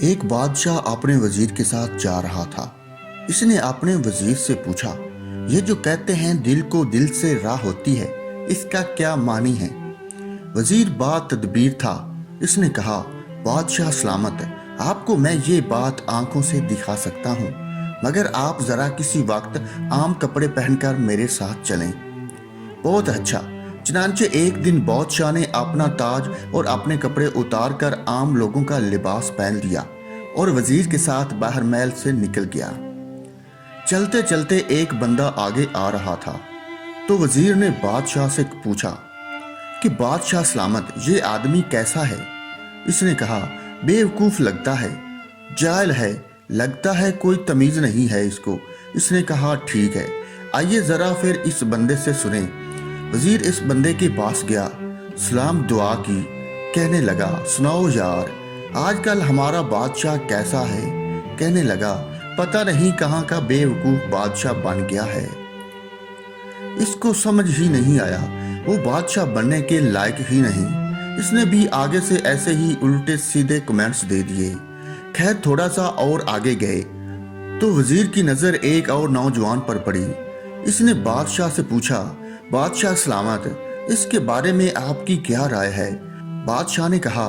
ایک بادشاہ اپنے وزیر کے ساتھ جا رہا تھا۔ اس نے اپنے وزیر سے پوچھا، یہ جو کہتے ہیں دل کو دل سے راہ ہوتی ہے، اس کا کیا معنی ہے؟ وزیر با تدبیر تھا۔ اس نے کہا، بادشاہ سلامت، آپ کو میں یہ بات آنکھوں سے دکھا سکتا ہوں، مگر آپ ذرا کسی وقت عام کپڑے پہن کر میرے ساتھ چلیں۔ بہت اچھا۔ چنانچہ ایک دن بادشاہ نے اپنا تاج اور اپنے کپڑے اتار کر عام لوگوں کا لباس پہن لیا اور وزیر کے ساتھ باہر محل سے نکل گیا۔ چلتے چلتے ایک بندہ آگے آ رہا تھا تو وزیر نے بادشاہ سے پوچھا کہ بادشاہ سلامت، یہ آدمی کیسا ہے؟ اس نے کہا، بے وقوف لگتا ہے، جاہل ہے، لگتا ہے کوئی تمیز نہیں ہے اس کو۔ اس نے کہا، ٹھیک ہے، آئیے ذرا پھر اس بندے سے سنیں۔ وزیر اس بندے کے پاس گیا، سلام دعا کی، کہنے لگا، سناؤ یار، آج کل ہمارا بادشاہ کیسا ہے؟ کہنے لگا، پتہ نہیں کہاں کا بے وقوف بادشاہ بن گیا ہے، اس کو سمجھ ہی نہیں آیا، وہ بادشاہ بننے کے لائق ہی نہیں۔ اس نے بھی آگے سے ایسے ہی الٹے سیدھے کمنٹس دے دیے۔ خیر تھوڑا سا اور آگے گئے تو وزیر کی نظر ایک اور نوجوان پر پڑی۔ اس نے بادشاہ سے پوچھا، بادشاہ سلامت، اس کے بارے میں آپ کی کیا رائے ہے؟ بادشاہ نے کہا،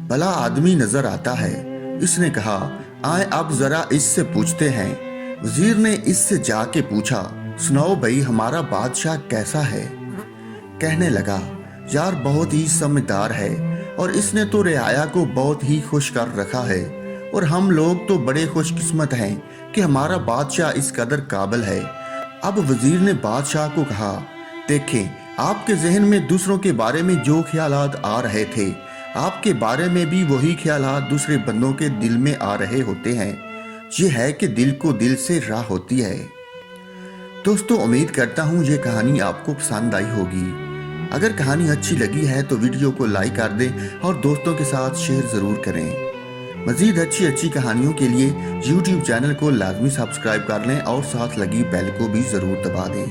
بھلا آدمی نظر آتا ہے۔ اس نے کہا، آئیں اب ذرا اس سے پوچھتے ہیں۔ وزیر نے اس سے جا کے پوچھا، سناؤ بھائی، ہمارا بادشاہ کیسا ہے؟ کہنے لگا، یار بہت ہی سمجھدار ہے اور اس نے تو رعایا کو بہت ہی خوش کر رکھا ہے، اور ہم لوگ تو بڑے خوش قسمت ہیں کہ ہمارا بادشاہ اس قدر قابل ہے۔ اب وزیر نے بادشاہ کو کہا، دیکھیں، آپ کے ذہن میں دوسروں کے بارے میں جو خیالات آ رہے تھے، آپ کے بارے میں بھی وہی خیالات دوسرے بندوں کے دل میں آ رہے ہوتے ہیں۔ یہ ہے کہ دل کو دل سے راہ ہوتی ہے۔ دوستو، امید کرتا ہوں یہ کہانی آپ کو پسند آئی ہوگی۔ اگر کہانی اچھی لگی ہے تو ویڈیو کو لائک کر دیں اور دوستوں کے ساتھ شیئر ضرور کریں۔ مزید اچھی کہانیوں کے لیے YouTube چینل کو لازمی سبسکرائب کر لیں اور ساتھ لگی بیل کو بھی ضرور دبا دیں۔